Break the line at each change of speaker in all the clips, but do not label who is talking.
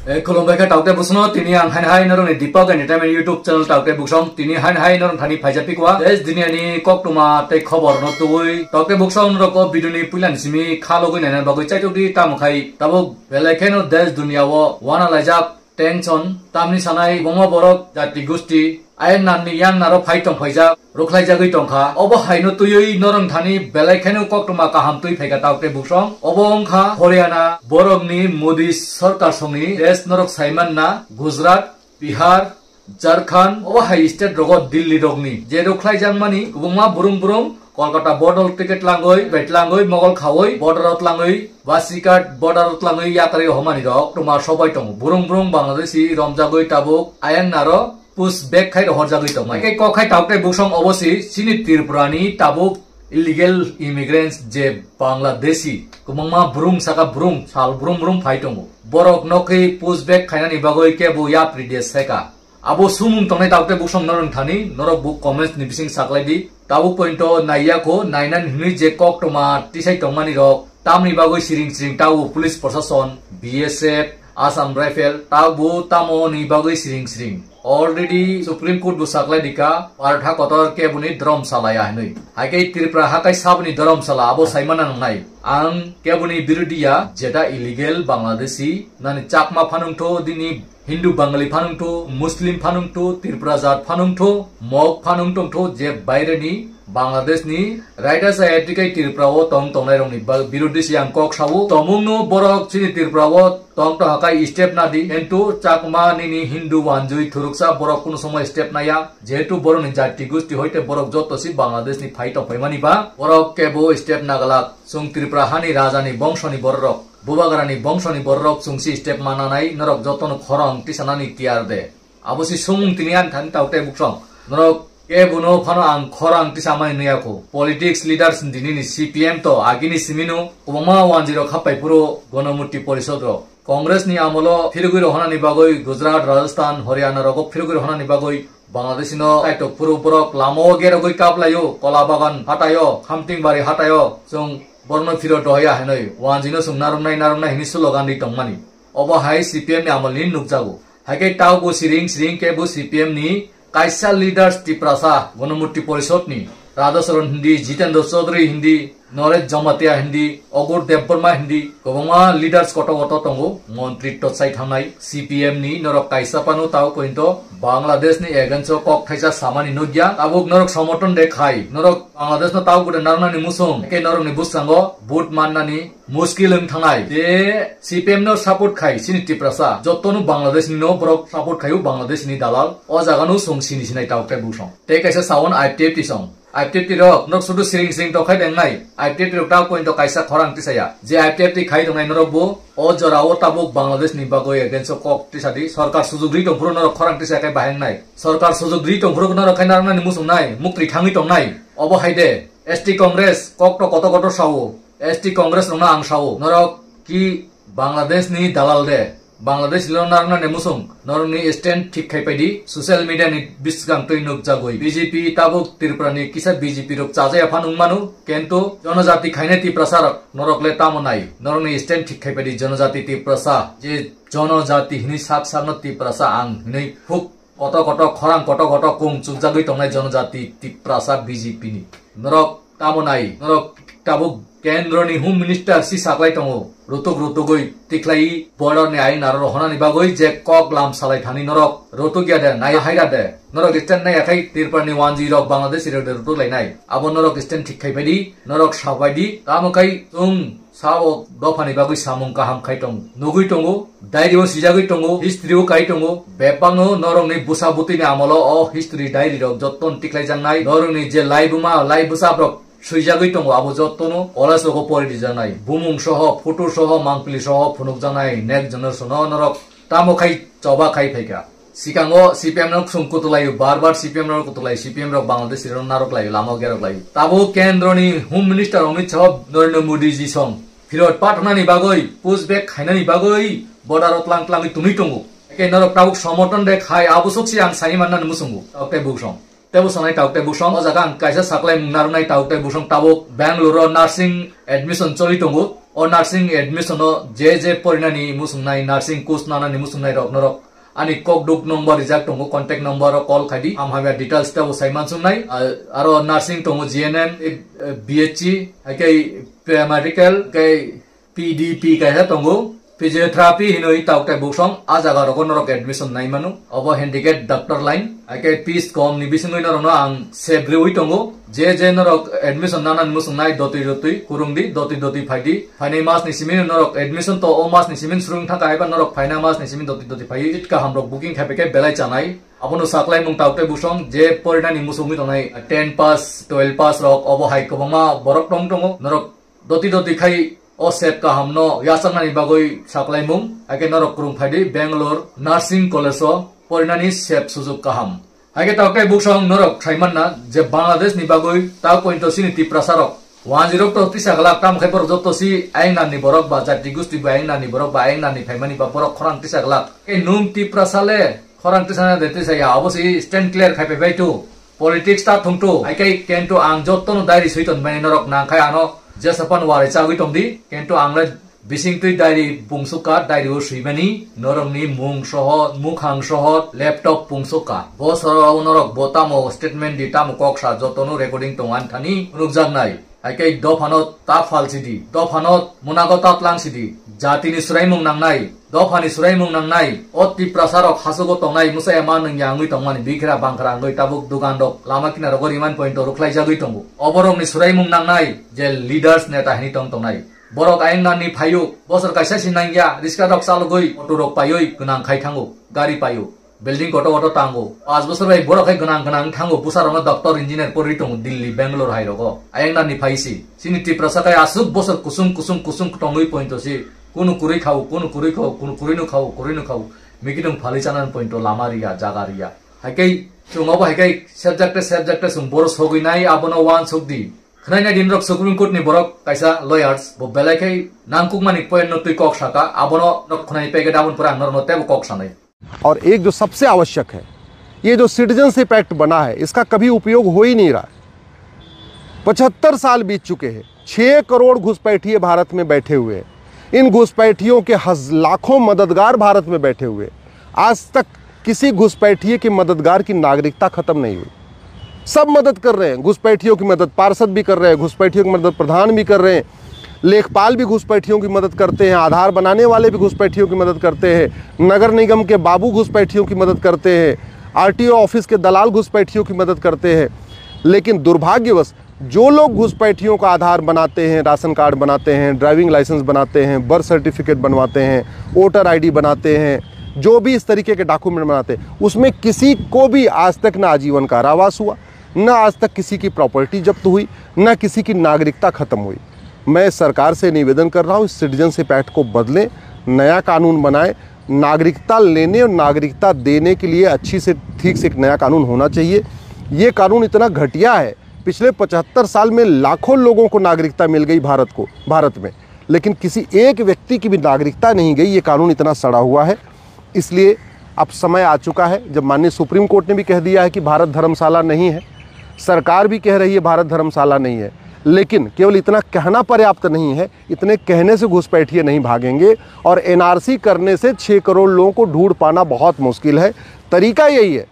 Kolombai ka taute busno tini ang hai narong ni Deepak Entertainment YouTube channel taute buksong tini hai narong thani phajapi kwa des dunia ni kok tuma te khobor no tui taute buksong ro ko video ni pulan simi khalo goi nana bagoi chai di tam khai tabo belekeno des dunia wo wana lajak tension tamni sanai bongo borok jati gusti ayen nanni yang naro phaitong phaija roklai jagoi tongkha obo haino tuyoi norong thani belaikhaino koktuma kaham tui phaiga taute buksong obo ongkha Haryana borokni Modi sarkar songni des norok saiman na Gujarat Bihar Jharkhand obo hai state rogo Delhi rogni je roklai jangmani kubungma burung Kolkata border ticket langoi betlangoi mogol khawoi border langoi Basikat border langoi yakari homani rok tuma sobai tong burung Bangladeshi romjagoi tabuk ayang naro pus back khai rohor jagoi tong mai ko khai taute buksong obosi sini Tripurani tabuk illegal immigrants je Bangladeshi kumangma burung saka burung sal burung phaitong borok nokhi pus back khainani bagoi ke bu ya previous seka abo sumung tongnai taute buksong norong thani norok book comments ni bising saklai di tabuk pointo naiya ko nainan hini je kok toma tisai tongmani rok tamni bagoi siring tabu police proshashan BSF Assam Rifle tabu tamo ni bagoi siring already Supreme Court bu saklai dika partha kotor ke buni dharmshala ya hanoi hakai Tripura hakai sabni dharmshala abo saimana nai ang ke buni birudia jeta illegal Bangladeshi nani chakma phanungtho dini Hindu Bengali phanungtho Muslim phanungtho Tripura jat phanungtho mok phanungtho je baire ni Bangladesh ni writers etikai Tripura o tongnai rong ni birudi siang kok sabu tomungno borok chini Tripura o tong to hakai step na di entu chakma ni Hindu wanjui thuruksa borok kuno somoy step na ya jehetu borok ni jati gusti hoite borok joto si Bangladesh ni fight of paimani ba borok ke bo step na galak sung Tripura hani rajani bongshoni borok bubagarani bongshoni borok sungsi step mananai norok jotono khorong tisanani tiar de abosi sung tinian than taute buksong norok ke buno phano ang khorang tisamai nuyako politics leaders dinini CPM to agini siminu kubama 10 khapai puro gonomutti porisodro Congress ni amolo phirugui rohana ni bagoi Gujarat Rajasthan Haryana rogo phirugui rohana ni bagoi Bangladesh no kaito puro borok lamo gerogoi kaplayo kola bagan hatayo khamting bari hatayo sung borno phiro doya hanoi 10 sung narumnai hini slogan di tongmani obo hai CPM ni amolin nukjago haike tau bu siring ke bu CPM ni Kaisa leaders Tiprasa Gonomutti Porishod ni Radha Saran Hindi Jitendra Chaudhary Hindi Norej Jamatia Hindi Ogur Devbarma Hindi Kobama leaders koto tongo Montri Totsai Thanai CPM ni norok kaisa panu tau pointo Bangladesh ni egancho kok thaisa samani nugya tabuk norok somoton dekhai norok Bangladesh no tau gude narna ni musong ke norok ni busango but manna ni muskileng thanai de CPM no support khai sini Tiprasa jotonu Bangladesh ni no borok support khayu Bangladesh ni dalal o jaga no songsi ni sinai tau te busong te kaisa sawon ITF ti song ITF ti rok nok sudu siring to khai dengnai ITF ti rok tau pointo kaisa khorang ti saya je ITF ti khai dongai norok bo o jora o tabuk Bangladesh ni bagoi against kok ti sadi sarkar sujugri to puro norok khorang ti saya kai baheng nai sarkar sujugri to puro norok khai narna ni musung nai mukri thangi tong nai obo haide ST Congress kok to koto sawo ST Congress rona ang sawo norok ki Bangladesh ni dalal de Bangladesh lo narna ne musung norok ni stand thik khai paidi social media ni bisgang toi nuk jagoi BJP tabuk Tripura ni kisa BJP rok chaja phanung manu kento jonojati khaine ti prasarak norok le tamonai norok ni stand thik khai paidi jonojati ti prasa je jonojati hini sak no ti prasa ang hini phuk koto khorang koto kung chujagoi tongnai jonojati ti prasa BJP ni norok tamonai norok tabuk Kendra ni Home Minister si saklai tongo rotogoi tiklai border ni ain aro hona ni bagoi je kok lam salai thani norok rotogya de nai haira de norok stand nai akai Tripura ni 10 Bangladesh ro de roto lai nai abo norok stand thik khai badi norok sabaidi tamokai tung sao dofani bagoi samung kaham khai tong nugui tongo diary o sijagoi tongo history o kai tongo bepango norok ni busabuti ni amolo o history diary rok jotton tiklai jangnai norok ni je live busa rok Suijagoi tongo abo jottono olasoko pori dijanai bumung soho photo soho mangpili soho phunuk janai next generation norok tamo khai choba khai phaika sikango CPM nok sungkutulai bar CPM nok kutulai CPM rok Bangladesh ro narok lai lamo gerok lai tabo kendroni Home Minister Amit Shah Narendra Modi ji song phirot pathna ni bagoi pushback khaina ni bagoi border tlang tuni tongo ke norok tabuk somoton de khai abusok si ang sai manna musungu taute busong Tebo sanai taute busong o jaga kaisa saklai narunai taute busong tabuk Bangalore nursing admission choli tongo o nursing admission o je porinani musungnai nursing course nana ni musungnai rok norok ani kok duk number rijak tongo contact number o call khaidi am hamya details ta usaiman sungnai aro nursing tongo GNM BHC kai paramedical kai PDP kai ha tongo physiotherapy hinoi tauktai buksong ajaga rok norok admission nai manu obo handicap doctor line kai fees kom ni bisingoi norok no ang sebrui tongo je norok admission nanan musungnai doti kurungdi doti phaidi phainai mas ni simin norok admission to o mas ni simin surung thaka aiba norok phaina mas ni simin doti phai itka hamrok booking khapeke belai chanai abono saklai mung tauktai buksong je porina ni musungmi tonai 10 pass 12 pass rok obo hai kobama borok tongo norok doti khai o set ka hamno yasangani bagoi saklai mung ake norok kurung phaidi Bangalore nursing college o porinani sep sujok kaham ake tauktai buksong norok thaiman na je Bangladesh ni bagoi ta point to siniti prasarok 10 to 30 lakh tam khaipor jotto si aingna ni borok ba jati gusti ba aingna ni borok ba aingna ni phaimani ba borok khorang 30 lakh e num ti prasale khorang 30 dete sa ya abosi stand clear khaipe baitu politics ta thungtu ake kento ang jotto no dairi suiton bani norok nang khai ano Jasapan wari cagui tomdi kento angla bising tui dairi bungsuka dairi o suibani norongni mung soho mukhang soho laptop bungsuka bosoro norok botamo statement ditamo koksa jotonu recording tongan thani rukjagnai aikai dofano ta falsidi dofano munago tatlang sidi jatini suraimung nangnai dofani suraimung nangnai otti prasarok hasugo tongnai musaya manung yangui tongmani bikra bangkra ngoi tabuk dugandok lama kina rogoriman point ruklai jagui tongu oborongni suraimung nangnai je leaders neta hini tongnai borok aing nani phayu bosor kaisa sinangya riska rok salugoi auto rok payoi gunang khai thangu gari payu building auto tango 5 bosor bai borok khai gunang thangu pusarong doctor engineer pori tong Delhi Bangalore hai rogo aing nani phaisi siniti prasakai asuk bosor kusum tongui point si kuno kurui khau kuno kurinu khau mikidong phali chanan point lamaria jagaria hakai chungoba hakai subject sum boros hogui nai abono wan sukdi khnaina din rok Supreme Court ni borok kaisa lawyers bo belaikai nangkuk mani point no tui kok saka abono nok khnai pege dabun pura nor no teb kok sanai
और एक जो सबसे आवश्यक है ये जो citizenship act बना है इसका कभी उपयोग हो ही नहीं रहा 75 साल बीत चुके हैं 6 करोड़ घुसपैठिए भारत में बैठे हुए हैं इन घुसपैठियों के लाखों मददगार भारत में बैठे हुए आज तक किसी घुसपैठिए के मददगार की नागरिकता खत्म नहीं हुई सब मदद कर रहे हैं घुसपैठियों की मदद पार्षद भी कर रहे हैं घुसपैठियों की मदद प्रधान भी कर रहे हैं लेखपाल भी घुसपैठियों की मदद करते हैं आधार बनाने वाले भी घुसपैठियों की मदद करते हैं नगर निगम के बाबू घुसपैठियों की मदद करते हैं आरटीओ ऑफिस के दलाल घुसपैठियों की मदद करते हैं लेकिन दुर्भाग्यवश जो लोग घुसपैठियों का आधार बनाते हैं राशन कार्ड बनाते हैं ड्राइविंग लाइसेंस बनाते हैं बर्थ सर्टिफिकेट बनवाते हैं वोटर आईडी बनाते हैं जो भी इस तरीके के डॉक्यूमेंट बनाते हैं उसमें किसी को भी आज तक ना आजीवन कारावास हुआ न आज तक किसी की प्रॉपर्टी जब्त हुई न किसी की नागरिकता खत्म हुई मैं सरकार से निवेदन कर रहा हूँ इस सिटीजनशिप एक्ट को बदलें नया कानून बनाएं नागरिकता लेने और नागरिकता देने के लिए अच्छी से ठीक से एक नया कानून होना चाहिए ये कानून इतना घटिया है पिछले 75 साल में लाखों लोगों को नागरिकता मिल गई भारत में लेकिन किसी एक व्यक्ति की भी नागरिकता नहीं गई ये कानून इतना सड़ा हुआ है इसलिए अब समय आ चुका है जब माननीय सुप्रीम कोर्ट ने भी कह दिया है कि भारत धर्मशाला नहीं है सरकार भी कह रही है भारत धर्मशाला नहीं है लेकिन केवल इतना कहना पर्याप्त नहीं है इतने कहने से घुसपैठिए नहीं भागेंगे और एनआरसी करने से 6 करोड़ लोगों को ढूंढ पाना बहुत मुश्किल है तरीका यही है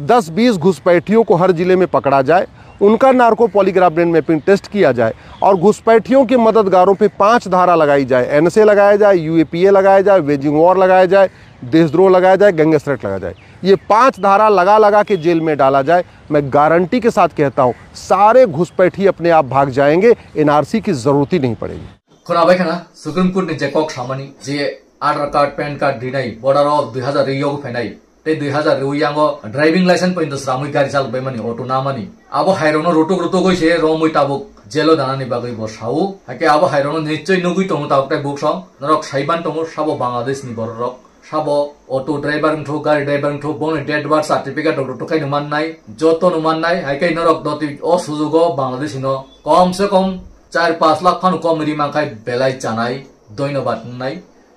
10-20 घुसपैठियों को हर जिले में पकड़ा जाए उनका narco polygraph brain mapping test किया जाए और घुसपैठियों के मददगारों पे 5 धारा लगाई जाए एनएसए लगाया जाए यूएपीए लगाया जाए वेजिंग वॉर लगाया जाए देशद्रोह लगाया जाए गैंगस्टर थ्रेट लगाया जाए ये 5 धारा लगा के जेल में डाला जाए मैं गारंटी के साथ कहता हूँ सारे घुसपैठी अपने आप भाग जाएंगे एनआरसी की जरूरत ही नहीं पड़ेगी
खोनाबाय खाना सुप्रीम कोर्ट ने जेकॉक सामानी जे आधार कार्ड पैन कार्ड दिनाय बॉर्डर ऑफ 2002 फैनाय ते 2002 यांगो ड्राइविंग लाइसेंस पॉइंट सामुई गाड़ी चाल बेमानी ऑटो नामानी अब हाइरोनो रोटो गइसे रमुई ताबुक जेलो दानानि बागै बसाउ हाके अब हाइरोनो निश्चय नुगुइ तंगु ताबुक बुकसं नरक साइबान तंगु साबो बांग्लादेश नि बररक साबो ऑटो ड्राइवर थो गाड़ी ड्राइवर थो बोने डेट बार सर्टिफिकेट डॉक्टर टकाय नुमाननाय जतो नुमाननाय हाके नरक दति असुजुगो बांग्लादेश नो कम से कम 4-5 लाख फानु कम रिमांखाय बेलाय जानाय धन्यवाद नाय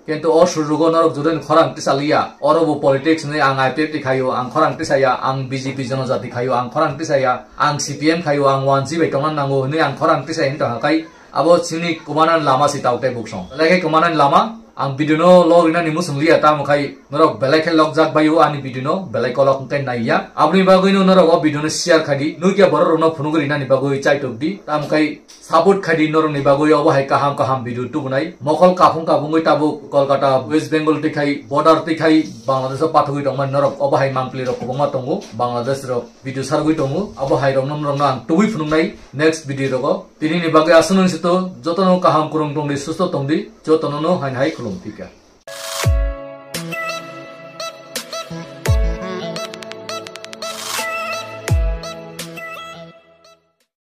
किन्तु असुजुगो नरक जुदन खरां तिसालिया अरबो पॉलिटिक्स ने आं आईपीएफ खायो आं खरां तिसाया आं बीजेपी जनजाति खायो आं खरां तिसाया आं सीपीएम खायो आं 1G बायतंगन नांगो ने आं खरां तिसायनि थाखाय abo sini kemanan lama si tau te buksong lagi kemanan lama ang video no log ina nimu sungli ata mukai norok belai khel log jak bayu ani video no belai kolok kai naiya apni bagoi no norok o video no share khadi nukia boror no phunugri ina ni bagoi chai tokdi tam kai support khadi norok ni bagoi obo hai kaham video tu bunai mokol kafung goi tabu kolkata west bengal te khai border te khai bangladesh pathogoi tongman norok obo hai mangpli rok koboma tongu bangladesh rok video sargoi tongu obo hai rom na tubui phunungnai next video rok tini ni bagai asunung sito jotono kaham kurung tongdi susto tongdi jotono no hai khulum tika